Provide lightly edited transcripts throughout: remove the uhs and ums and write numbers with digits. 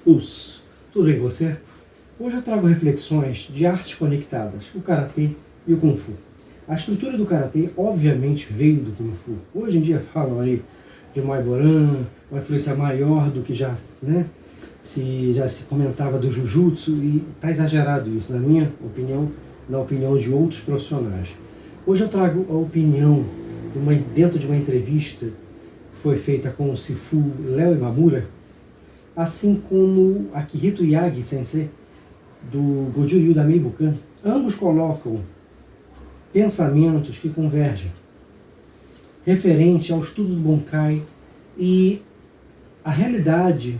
Tudo bem com você? Hoje eu trago reflexões de artes conectadas, o Karatê e o Kung Fu. A estrutura do Karatê, obviamente, veio do Kung Fu. Hoje em dia falam aí de Maiboran, uma influência maior do que já se comentava do Jujutsu, e está exagerado isso, na minha opinião, na opinião de outros profissionais. Hoje eu trago a opinião, dentro de uma entrevista que foi feita com o Sifu Léo Imamura, assim como Akihito Yagi Sensei, do Goju-Ryu da Meibukan. Ambos colocam pensamentos que convergem, referente ao estudo do Bonkai e a realidade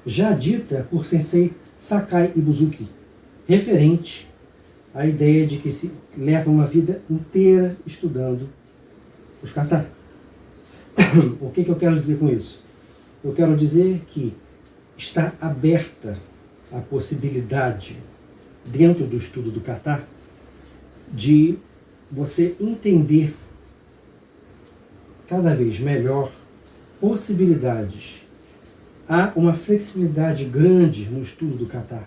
já dita por Sensei Sakai Ibuzuki, referente à ideia de que se leva uma vida inteira estudando os kata. O que eu quero dizer com isso? Eu quero dizer que está aberta a possibilidade, dentro do estudo do kata, de você entender cada vez melhor possibilidades. Há uma flexibilidade grande no estudo do kata.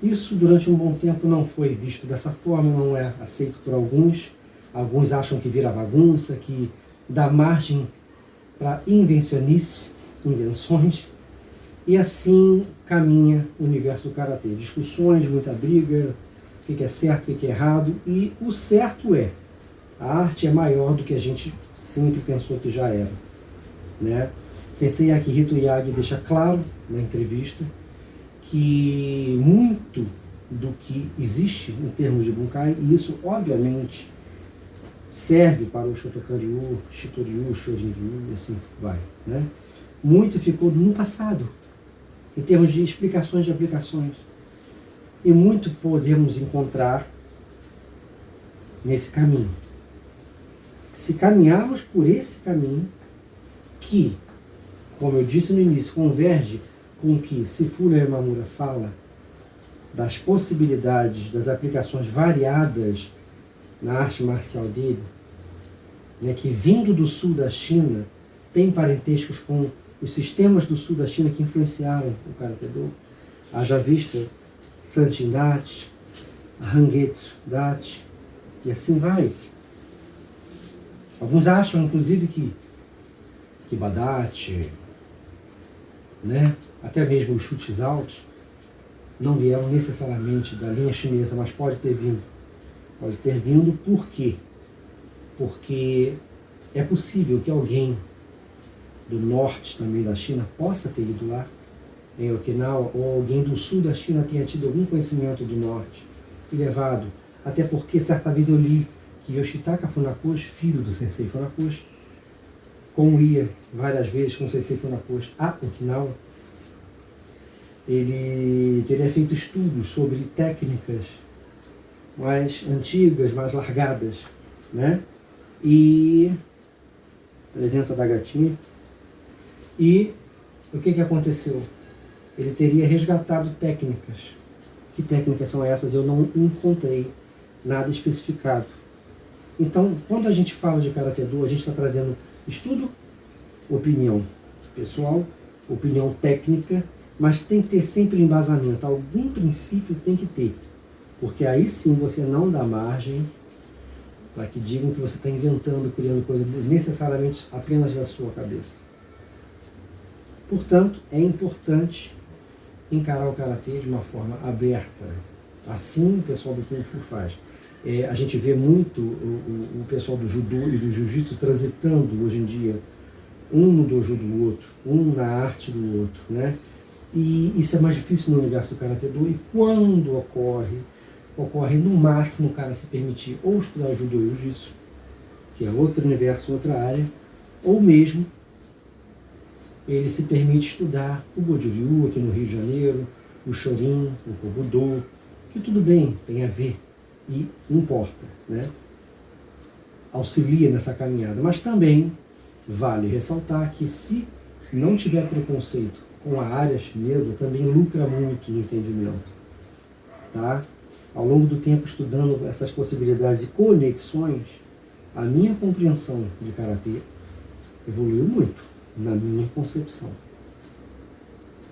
Isso durante um bom tempo não foi visto dessa forma, não é aceito por alguns. Alguns acham que vira bagunça, que dá margem para invenções, e assim caminha o universo do Karatê. Discussões, muita briga, o que é certo, o que é errado, e o certo é, a arte é maior do que a gente sempre pensou que já era, né? Sensei Akihito Yagi deixa claro na entrevista que muito do que existe em termos de Bunkai, e isso obviamente serve para o Shotokan-ryu, Shitoryu, Shorin-ryu e assim vai, né? Muito ficou no passado, em termos de explicações de aplicações. E muito podemos encontrar nesse caminho. Se caminharmos por esse caminho, que, como eu disse no início, converge com o que Sifu Léo Imamura fala das possibilidades, das aplicações variadas na arte marcial dele, né, que vindo do sul da China, tem parentescos com os sistemas do sul da China que influenciaram o Karatê-do. Haja vista Sanchin Dachi, Hangetsu Dachi, e assim vai. Alguns acham, inclusive, que Badachi, né, até mesmo os chutes altos, não vieram necessariamente da linha chinesa, mas pode ter vindo. Pode ter vindo por quê? Porque é possível que alguém do norte também da China possa ter ido lá, em Okinawa, ou alguém do sul da China tenha tido algum conhecimento do norte e levado. Até porque certa vez eu li que Yoshitaka Funakoshi, filho do Sensei Funakoshi, como ia várias vezes com o Sensei Funakoshi a Okinawa, ele teria feito estudos sobre técnicas mais antigas, mais largadas, né? E presença da gatinha. E o que aconteceu? Ele teria resgatado técnicas. Que técnicas são essas? Eu não encontrei nada especificado. Então, quando a gente fala de Karatê-do, a gente está trazendo estudo, opinião pessoal, opinião técnica, mas tem que ter sempre embasamento. Algum princípio tem que ter. Porque aí sim você não dá margem para que digam que você está inventando, criando coisas necessariamente apenas da sua cabeça. Portanto, é importante encarar o Karatê de uma forma aberta. Assim o pessoal do Kung Fu faz. A gente vê muito o pessoal do Judô e do Jiu-Jitsu transitando hoje em dia, um no dojo do outro, um na arte do outro, né? E isso é mais difícil no universo do Karatê-do, e quando ocorre no máximo o cara se permitir ou estudar Judô e Jiu-Jitsu, que é outro universo, outra área, ou mesmo ele se permite estudar o Goju-Ryu aqui no Rio de Janeiro, o Shorin, o Kobudo, que tudo bem, tem a ver e importa, né? Auxilia nessa caminhada, mas também vale ressaltar que se não tiver preconceito com a área chinesa, também lucra muito no entendimento, tá? Ao longo do tempo estudando essas possibilidades e conexões, a minha compreensão de Karatê evoluiu muito, na minha concepção.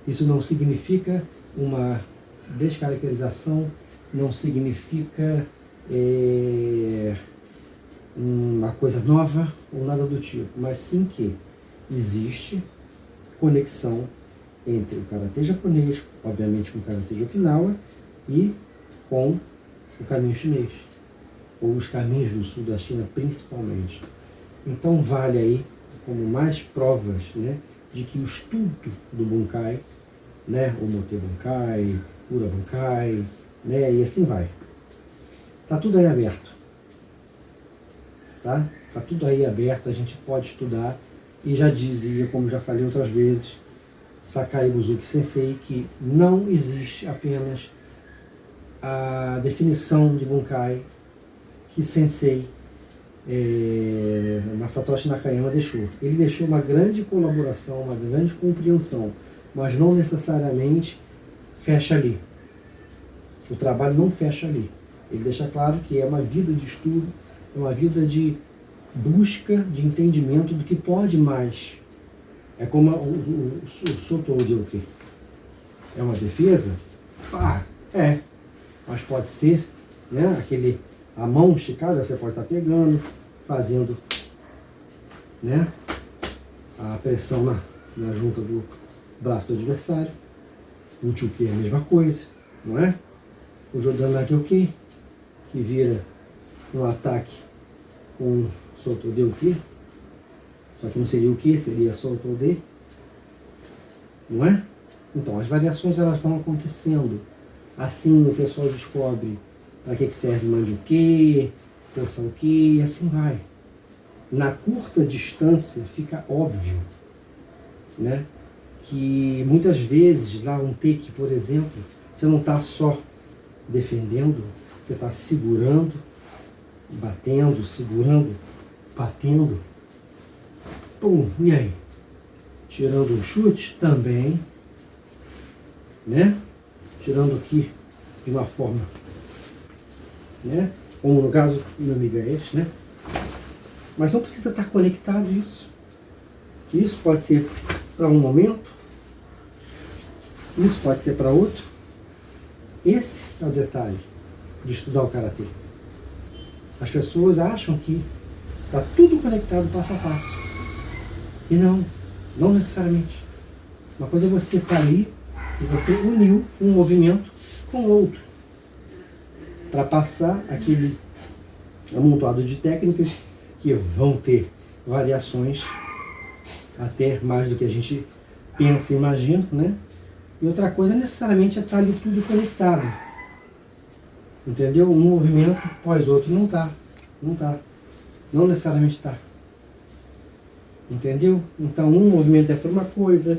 Isso não significa uma descaracterização, não significa uma coisa nova ou nada do tipo, mas sim que existe conexão entre o karatê japonês, obviamente com o karatê de Okinawa, e com o caminho chinês, ou os caminhos do sul da China principalmente. Então vale aí como mais provas, né, de que o estudo do Bunkai, né, o Mote Bunkai, Ura Bunkai, né, e assim vai. Tá tudo aí aberto. Tá? Tá tudo aí aberto, a gente pode estudar. E já dizia, como já falei outras vezes, Sakai Buzuki Sensei, que não existe apenas a definição de Bunkai que Sensei Masatoshi Nakayama deixou. Ele deixou uma grande colaboração, uma grande compreensão, mas não necessariamente fecha ali. O trabalho não fecha ali. Ele deixa claro que é uma vida de estudo, é uma vida de busca de entendimento do que pode mais. É como o Soto Ryoki. É uma defesa? Mas pode ser, né, a mão esticada, você pode estar pegando, fazendo, né, a pressão na junta do braço do adversário. O Chuki é a mesma coisa, não é? O Jodanaki, que vira um ataque com Soto Ryoki, só que não seria o que, seria Soto De, não é? Então, as variações elas vão acontecendo. Assim o pessoal descobre para que serve Manjuque, Poção-que, e assim vai. Na curta distância fica óbvio, né, que muitas vezes lá um take, por exemplo, você não está só defendendo, você está segurando, batendo, segurando, batendo. Pum, e aí? Tirando um chute também, né? Tirando aqui de uma forma, né? Como no caso do meu amigo este, né? Mas não precisa estar conectado isso. Isso pode ser para um momento, isso pode ser para outro. Esse é o detalhe de estudar o karatê. As pessoas acham que está tudo conectado passo a passo. E não necessariamente. Uma coisa é você estar ali e você uniu um movimento com outro para passar aquele amontoado de técnicas que vão ter variações até mais do que a gente pensa e imagina, né? E outra coisa necessariamente é estar ali tudo conectado. Entendeu? Um movimento após outro não está. Não necessariamente está. Entendeu? Então um movimento é para uma coisa,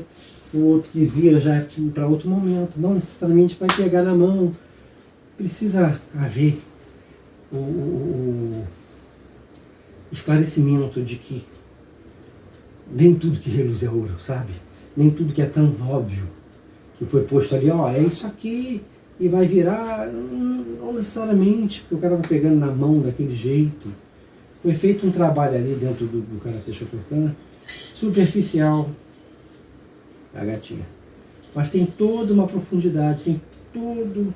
o outro que vira já é para outro momento. Não necessariamente vai pegar na mão. Precisa haver o esclarecimento de que nem tudo que reluz é ouro, sabe? Nem tudo que é tão óbvio que foi posto ali, ó, é isso aqui e vai virar, não necessariamente, porque o cara vai pegando na mão daquele jeito. Foi feito um trabalho ali dentro do Karatê Shotokan, superficial, a gatinha. Mas tem toda uma profundidade, tem toda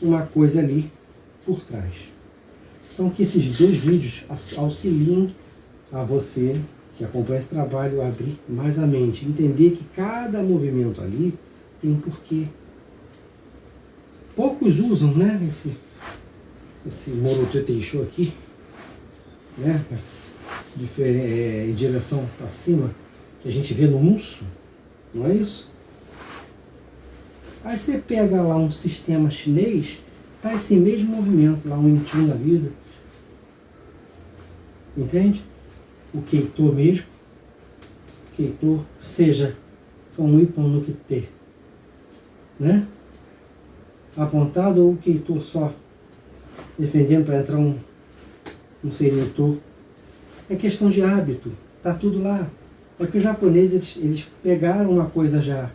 uma coisa ali por trás. Então que esses dois vídeos auxiliem a você que acompanha esse trabalho a abrir mais a mente, entender que cada movimento ali tem um porquê. Poucos usam, né, esse Morote Teisho aqui, né, em direção para cima, que a gente vê no Unso, não é isso? Aí você pega lá um sistema chinês, tá esse mesmo movimento, lá um Inchun da vida, entende? O Keito mesmo, Keito seja com o Ippon no Kite, né? Apontado ou o Keito só defendendo para entrar um Seirito. É questão de hábito, tá tudo lá. É que os japoneses, eles pegaram uma coisa já,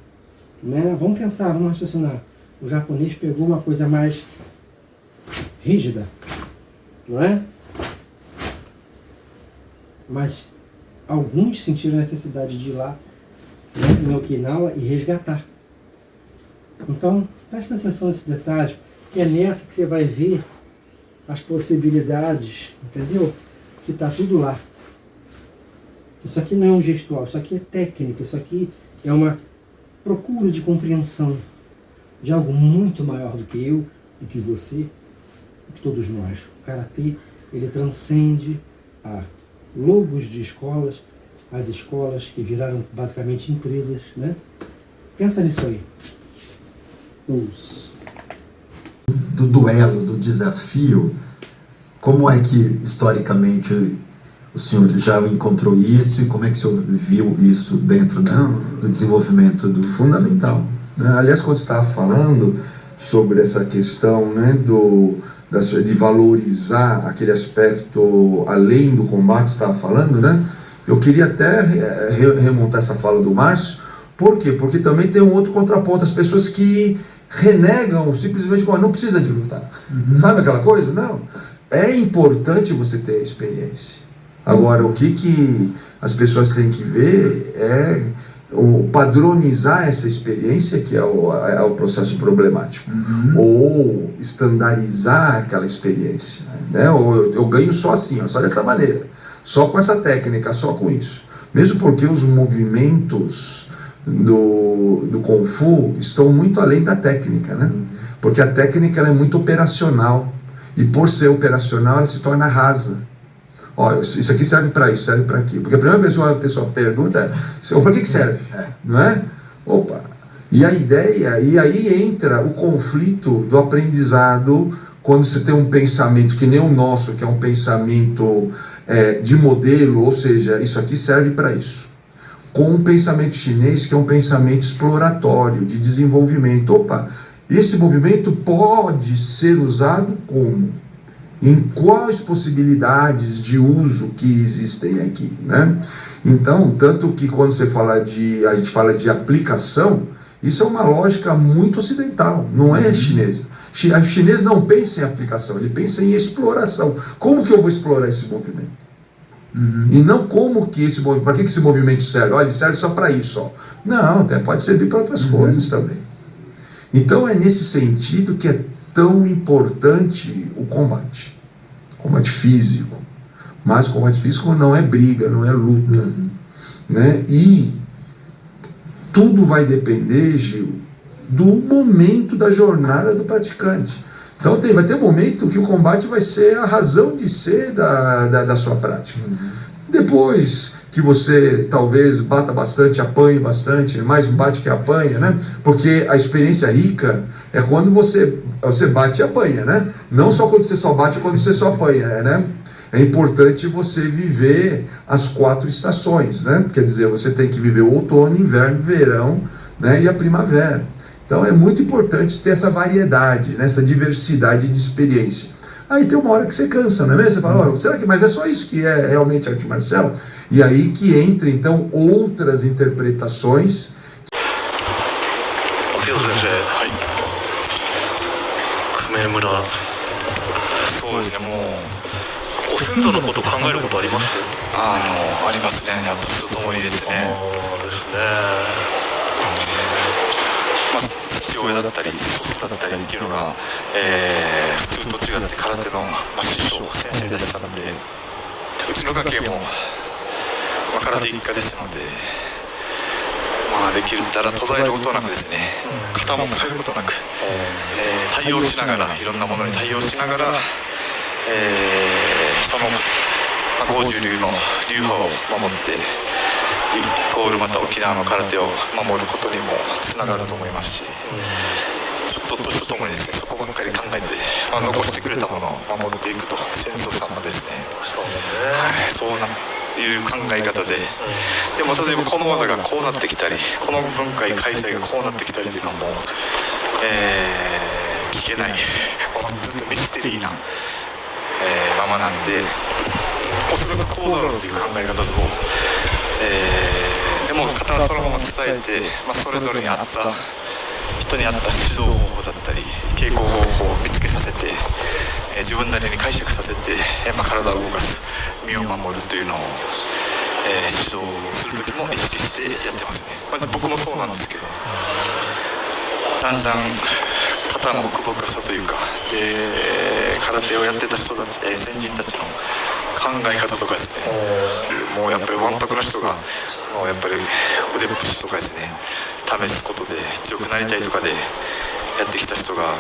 né? Vamos pensar, vamos raciocinar. O japonês pegou uma coisa mais rígida, não é? Mas alguns sentiram a necessidade de ir lá né, em Okinawa e resgatar. Então, preste atenção nesses detalhes, que é nessa que você vai ver as possibilidades, entendeu? Que está tudo lá. Isso aqui não é um gestual, isso aqui é técnica, isso aqui é uma procura de compreensão de algo muito maior do que eu, do que você, do que todos nós. O Karatê, ele transcende a logos de escolas, as escolas que viraram basicamente empresas, né? Pensa nisso aí. Do duelo, do desafio, como é que historicamente o senhor já encontrou isso e como é que o senhor viu isso dentro do desenvolvimento do fundamental, né? Aliás, quando você estava falando sobre essa questão, né, de valorizar aquele aspecto além do combate, estava falando, né? Eu queria até remontar essa fala do Márcio. Por quê? Porque também tem um outro contraponto, as pessoas que renegam simplesmente, não precisa de lutar. Sabe aquela coisa? Não. É importante você ter a experiência. Agora, o que as pessoas têm que ver é padronizar essa experiência, que é o processo problemático, ou estandarizar aquela experiência, né? Eu ganho só assim, só dessa maneira, só com essa técnica, só com isso. Mesmo porque os movimentos do Kung Fu estão muito além da técnica, né? Porque a técnica ela é muito operacional, e por ser operacional ela se torna rasa. Isso aqui serve para isso, serve para aquilo. Porque a primeira pessoa pergunta é, para que serve? Não é? E a ideia, e aí entra o conflito do aprendizado, quando você tem um pensamento que nem o nosso, que é um pensamento de modelo, ou seja, isso aqui serve para isso, com um pensamento chinês, que é um pensamento exploratório, de desenvolvimento. Esse movimento pode ser usado como? Em quais possibilidades de uso que existem aqui, né? Então, tanto que quando a gente fala de aplicação, isso é uma lógica muito ocidental, não é chinesa. O chinês não pensa em aplicação, ele pensa em exploração. Como que eu vou explorar esse movimento? E não como que esse movimento, para que esse movimento serve? Ele serve só para isso. Não, até pode servir para outras coisas também. Então é nesse sentido que é tão importante o combate físico. Mas o combate físico não é briga, não é luta, né? E tudo vai depender, Gil, do momento da jornada do praticante. Então vai ter um momento que o combate vai ser a razão de ser da sua prática. Depois que você talvez bata bastante, apanhe bastante, mais bate que apanha, né? Porque a experiência rica é quando você bate e apanha, né? Não só quando você só bate, quando você só apanha, né? É importante você viver as 4 estações, né? Quer dizer, você tem que viver o outono, inverno, verão, né? E a primavera. Então é muito importante ter essa variedade, né? Essa diversidade de experiência. Aí tem uma hora que você cansa, não é mesmo? Você fala, será que mas é só isso que é realmente arte marcial? E aí que entra então outras interpretações. 指導する時も意識してやってますね。僕もそうなんですけど、だんだん肩の奥深さというかで空手をやってた人たち、先人たちの考え方とかですね、もうやっぱりわんぱくの人がもうやっぱり腕っぷしとかですね試すことで強くなりたいとかでやってきた人が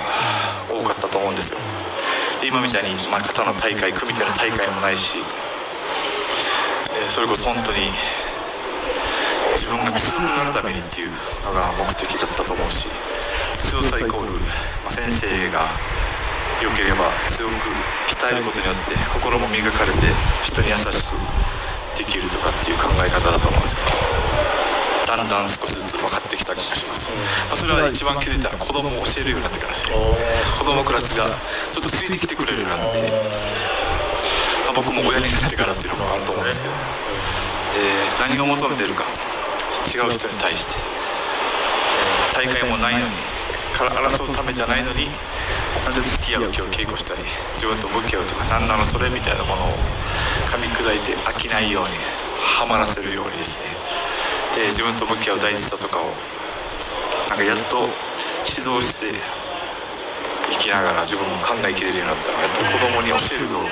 多かったと思うんですよ。で今みたいに、肩の大会組手の大会もないし、それこそ本当に自分が強くなるためにっていうのが目的だったと思うし、強さイコール、先生が良ければ強く鍛えることによって心も磨かれて人に優しくできるとかっていう考え方だと思うんですけど、だんだん少しずつ分かってきた気がします。それは一番気づいたのは子供を教えるようになってからですね。子供クラスがちょっとついてきてくれるようになって、僕も親になってからっていうのもあると思うんですけど、何を求めてるか違う人に対して、大会もないのに争うためじゃないのになんで付き合う気を稽古したり自分と向き合うとか何なのそれみたいなものを噛み砕いて飽きないようにはまらせるようにですね、自分と向き合う大事さとかをやっと指導して生きながら自分も考えきれるようになったのはやっぱり子供に教えるよう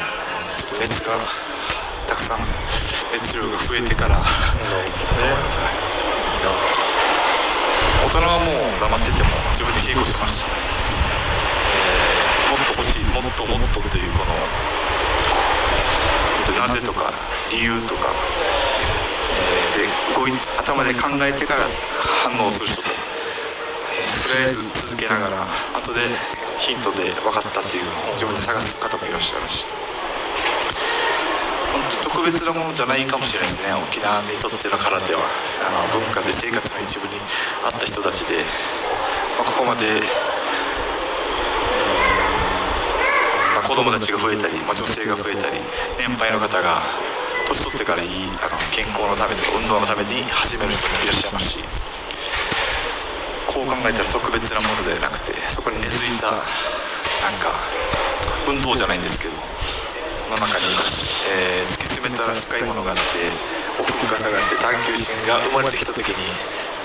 ちょっと熱がたくさん熱量が増えてからだと思います。大人はもう黙ってても自分で稽古してました。もっと欲しい、もっともっとというこのなぜとか理由とか、で頭で考えてから反応する人ととりあえず続けながら後でヒントで分かったっていうのを自分で探す方もいらっしゃるし、本当特別なものじゃないかもしれないですね。沖縄にとっての空手は文化で生活の一部にあった人たちで、ここまで、子供たちが増えたり、女性が増えたり年配の方が年取ってからいい健康のためとか運動のために始める人もいらっしゃいますし、こう考えたら特別なものではなくてそこに根付いた運動じゃないんですけどの中に、突き詰めたら深いものがあって奥深さがあって探求心が生まれてきた時にや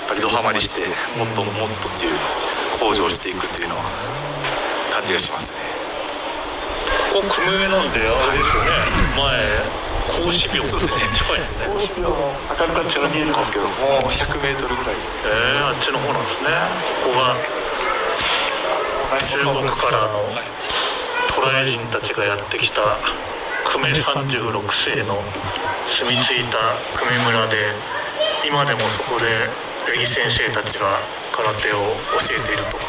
っぱりドハマりしてもっともっとっていう向上していくっていうのは感じがしますね。ここ組上なんであれですよね、前孔子廟とか近いんで、孔子廟の明るかったら見えるんですけどもう100メートルぐらい、あっちの方なんですね。ここが中国からの渡来人たちがやってきた久米36世の住み着いた組村で、今でもそこで八木先生たちが空手を教えていると。